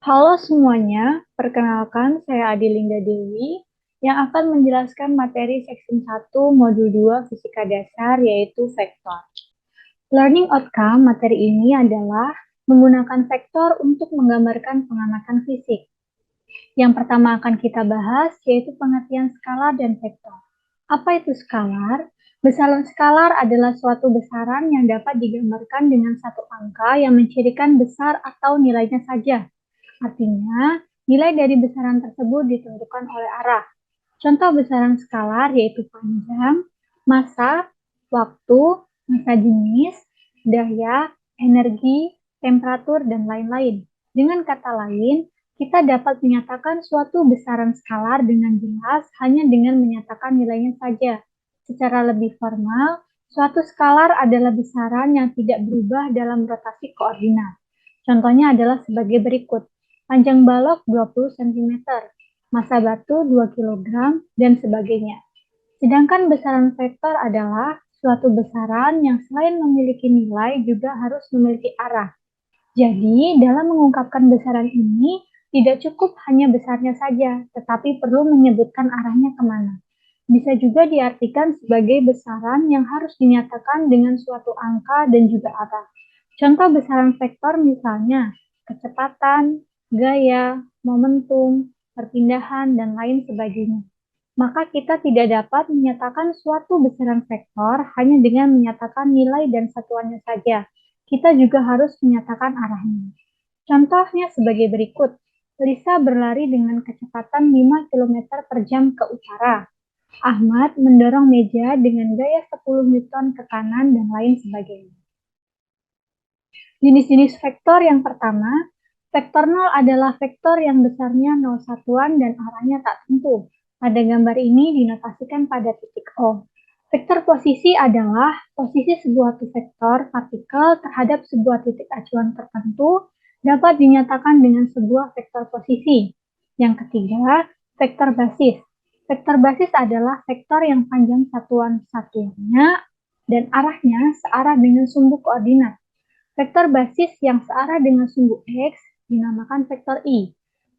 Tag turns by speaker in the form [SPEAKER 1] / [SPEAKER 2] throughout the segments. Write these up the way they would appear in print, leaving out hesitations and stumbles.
[SPEAKER 1] Halo semuanya, perkenalkan saya Adilinda Dewi yang akan menjelaskan materi Section 1 Modul 2 Fisika Dasar yaitu vektor. Learning outcome materi ini adalah menggunakan vektor untuk menggambarkan pengamatan fisik. Yang pertama akan kita bahas yaitu pengertian skalar dan vektor. Apa itu skalar? Besaran skalar adalah suatu besaran yang dapat digambarkan dengan satu angka yang mencirikan besar atau nilainya saja. Artinya, nilai dari besaran tersebut ditentukan oleh arah. Contoh besaran skalar yaitu panjang, massa, waktu, massa jenis, daya, energi, temperatur, dan lain-lain. Dengan kata lain, kita dapat menyatakan suatu besaran skalar dengan jelas hanya dengan menyatakan nilainya saja. Secara lebih formal, suatu skalar adalah besaran yang tidak berubah dalam rotasi koordinat. Contohnya adalah sebagai berikut. Panjang balok 20 cm, massa batu 2 kg, dan sebagainya. Sedangkan besaran vektor adalah suatu besaran yang selain memiliki nilai juga harus memiliki arah. Jadi, dalam mengungkapkan besaran ini, tidak cukup hanya besarnya saja, tetapi perlu menyebutkan arahnya kemana. Bisa juga diartikan sebagai besaran yang harus dinyatakan dengan suatu angka dan juga arah. Contoh besaran vektor misalnya, kecepatan, gaya, momentum, perpindahan, dan lain sebagainya. Maka kita tidak dapat menyatakan suatu besaran vektor hanya dengan menyatakan nilai dan satuannya saja. Kita juga harus menyatakan arahnya. Contohnya sebagai berikut. Lisa berlari dengan kecepatan 5 km per jam ke utara. Ahmad mendorong meja dengan gaya 10 Newton ke kanan dan lain sebagainya. Jenis-jenis vektor yang pertama, vektor 0 adalah vektor yang besarnya 0 satuan dan arahnya tak tentu. Pada gambar ini dinotasikan pada titik O. Vektor posisi adalah posisi sebuah vektor partikel terhadap sebuah titik acuan tertentu dapat dinyatakan dengan sebuah vektor posisi. Yang ketiga, vektor basis. Vektor basis adalah vektor yang panjang satuan-satuannya dan arahnya searah dengan sumbu koordinat. Vektor basis yang searah dengan sumbu X dinamakan vektor I.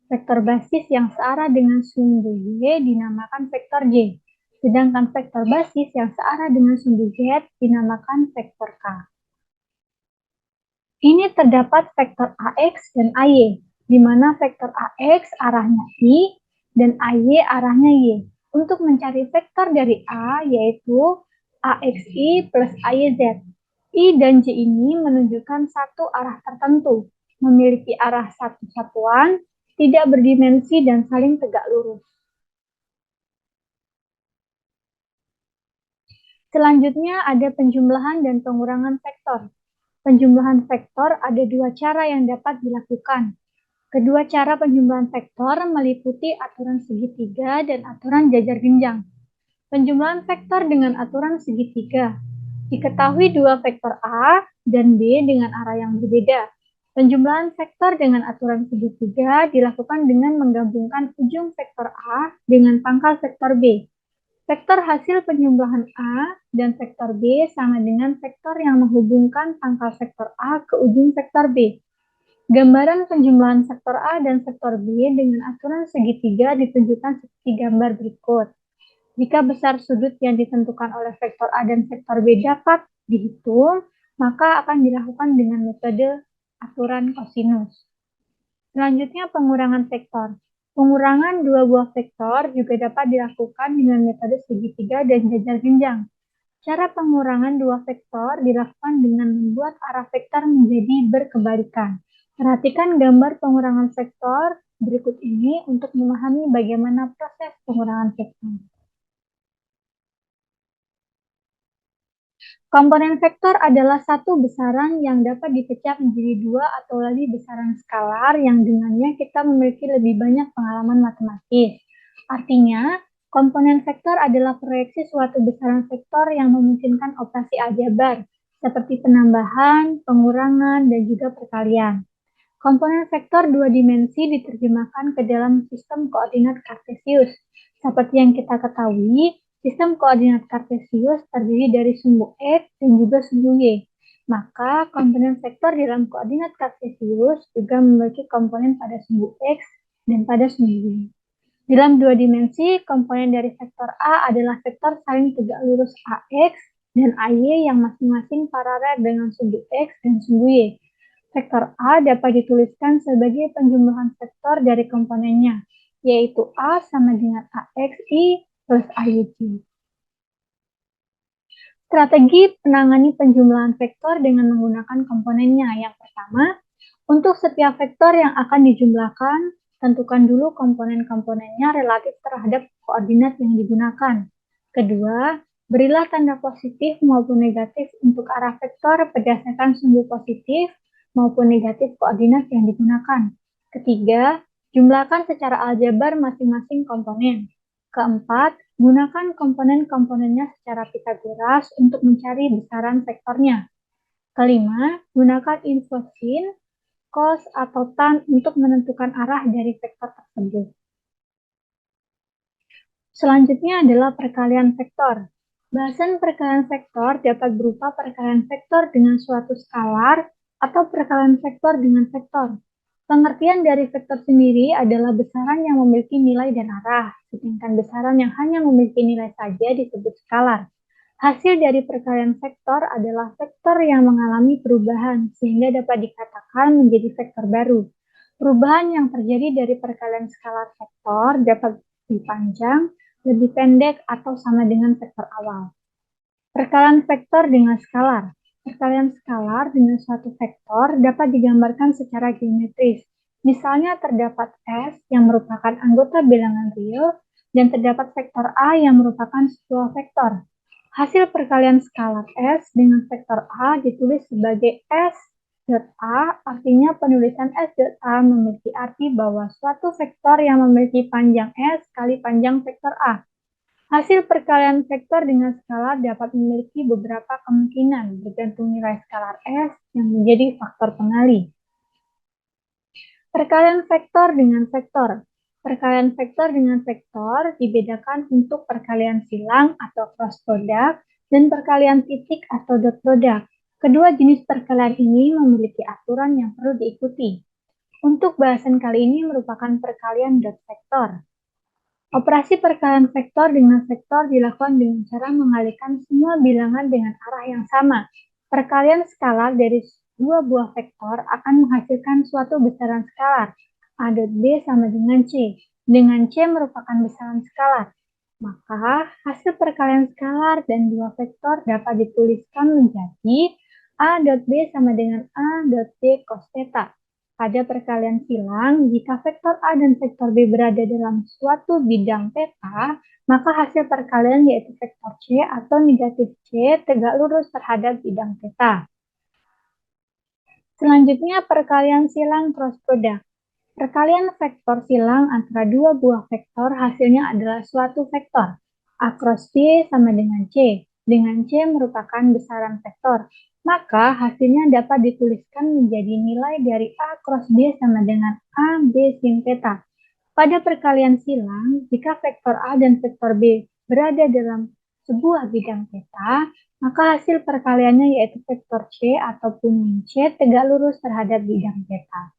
[SPEAKER 1] Vektor basis yang searah dengan sumbu Y dinamakan vektor J. Sedangkan vektor basis yang searah dengan sumbu Z dinamakan vektor K. Ini terdapat vektor AX dan AY, di mana vektor AX arahnya I dan AY arahnya Y. Untuk mencari vektor dari A, yaitu AXI plus AYZ. I dan J ini menunjukkan satu arah tertentu, memiliki arah satu satuan, tidak berdimensi, dan saling tegak lurus. Selanjutnya ada penjumlahan dan pengurangan vektor. Penjumlahan vektor ada dua cara yang dapat dilakukan. Kedua cara penjumlahan vektor meliputi aturan segitiga dan aturan jajar genjang. Penjumlahan vektor dengan aturan segitiga. Diketahui dua vektor A dan B dengan arah yang berbeda. Penjumlahan vektor dengan aturan segitiga dilakukan dengan menggabungkan ujung vektor A dengan pangkal vektor B. Vektor hasil penjumlahan A dan vektor B sama dengan vektor yang menghubungkan pangkal vektor A ke ujung vektor B. Gambaran penjumlahan vektor A dan vektor B dengan aturan segitiga ditunjukkan seperti gambar berikut. Jika besar sudut yang ditentukan oleh vektor A dan vektor B dapat dihitung, maka akan dilakukan dengan metode aturan kosinus. Selanjutnya pengurangan vektor. Pengurangan dua buah vektor juga dapat dilakukan dengan metode segitiga dan jajar genjang. Cara pengurangan dua vektor dilakukan dengan membuat arah vektor menjadi berkebalikan. Perhatikan gambar pengurangan vektor berikut ini untuk memahami bagaimana proses pengurangan vektor. Komponen vektor adalah satu besaran yang dapat dipecah menjadi dua atau lebih besaran skalar yang dengannya kita memiliki lebih banyak pengalaman matematis. Artinya, komponen vektor adalah proyeksi suatu besaran vektor yang memungkinkan operasi aljabar, seperti penambahan, pengurangan, dan juga perkalian. Komponen vektor dua dimensi diterjemahkan ke dalam sistem koordinat Kartesius. Seperti yang kita ketahui, sistem koordinat Kartesius terdiri dari sumbu X dan juga sumbu Y. Maka komponen vektor dalam koordinat kartesius juga memiliki komponen pada sumbu X dan pada sumbu Y. Dalam dua dimensi, komponen dari vektor A adalah vektor saling tegak lurus AX dan AY yang masing-masing paralel dengan sumbu X dan sumbu Y. Vektor A dapat dituliskan sebagai penjumlahan vektor dari komponennya, yaitu A sama dengan AXI plus AYJ. Strategi menangani penjumlahan vektor dengan menggunakan komponennya. Yang pertama, untuk setiap vektor yang akan dijumlahkan, tentukan dulu komponen-komponennya relatif terhadap koordinat yang digunakan. Kedua, berilah tanda positif maupun negatif untuk arah vektor berdasarkan sumbu positif maupun negatif koordinat yang digunakan. Ketiga, jumlahkan secara aljabar masing-masing komponen. Keempat, gunakan komponen-komponennya secara Pitagoras untuk mencari besaran vektornya. Kelima, gunakan inversin, cos, atau tan untuk menentukan arah dari vektor tersebut. Selanjutnya adalah perkalian vektor. Bahasan perkalian vektor dapat berupa perkalian vektor dengan suatu skalar atau perkalian vektor dengan vektor. Pengertian dari vektor sendiri adalah besaran yang memiliki nilai dan arah, sedangkan besaran yang hanya memiliki nilai saja disebut skalar. Hasil dari perkalian vektor adalah vektor yang mengalami perubahan, sehingga dapat dikatakan menjadi vektor baru. Perubahan yang terjadi dari perkalian skalar vektor dapat lebih panjang, lebih pendek, atau sama dengan vektor awal. Perkalian vektor dengan skalar. Perkalian skalar dengan suatu vektor dapat digambarkan secara geometris. Misalnya terdapat S yang merupakan anggota bilangan real dan terdapat vektor A yang merupakan sebuah vektor. Hasil perkalian skalar S dengan vektor A ditulis sebagai S dot A, artinya penulisan S dot A memiliki arti bahwa suatu vektor yang memiliki panjang S kali panjang vektor A. Hasil perkalian vektor dengan skalar dapat memiliki beberapa kemungkinan bergantung nilai skalar S yang menjadi faktor pengali. Perkalian vektor dengan vektor. Perkalian vektor dengan vektor dibedakan untuk perkalian silang atau cross product dan perkalian titik atau dot product. Kedua jenis perkalian ini memiliki aturan yang perlu diikuti. Untuk bahasan kali ini merupakan perkalian dot vektor. Operasi perkalian vektor dengan vektor dilakukan dengan cara mengalihkan semua bilangan dengan arah yang sama. Perkalian skalar dari dua buah vektor akan menghasilkan suatu besaran skalar. A dot B sama dengan C, dengan C merupakan besaran skalar. Maka hasil perkalian skalar dan dua vektor dapat dituliskan menjadi A dot B sama dengan A dot B cos theta. Pada perkalian silang, jika vektor A dan vektor B berada dalam suatu bidang theta, maka hasil perkalian yaitu vektor C atau negatif C tegak lurus terhadap bidang theta. Selanjutnya, perkalian silang cross product. Perkalian vektor silang antara dua buah vektor hasilnya adalah suatu vektor. A cross B sama dengan C, dengan C merupakan besaran vektor. Maka hasilnya dapat dituliskan menjadi nilai dari A cross B sama dengan A B sin theta. Pada perkalian silang, jika vektor A dan vektor B berada dalam sebuah bidang theta, maka hasil perkaliannya yaitu vektor C ataupun min C tegak lurus terhadap bidang theta.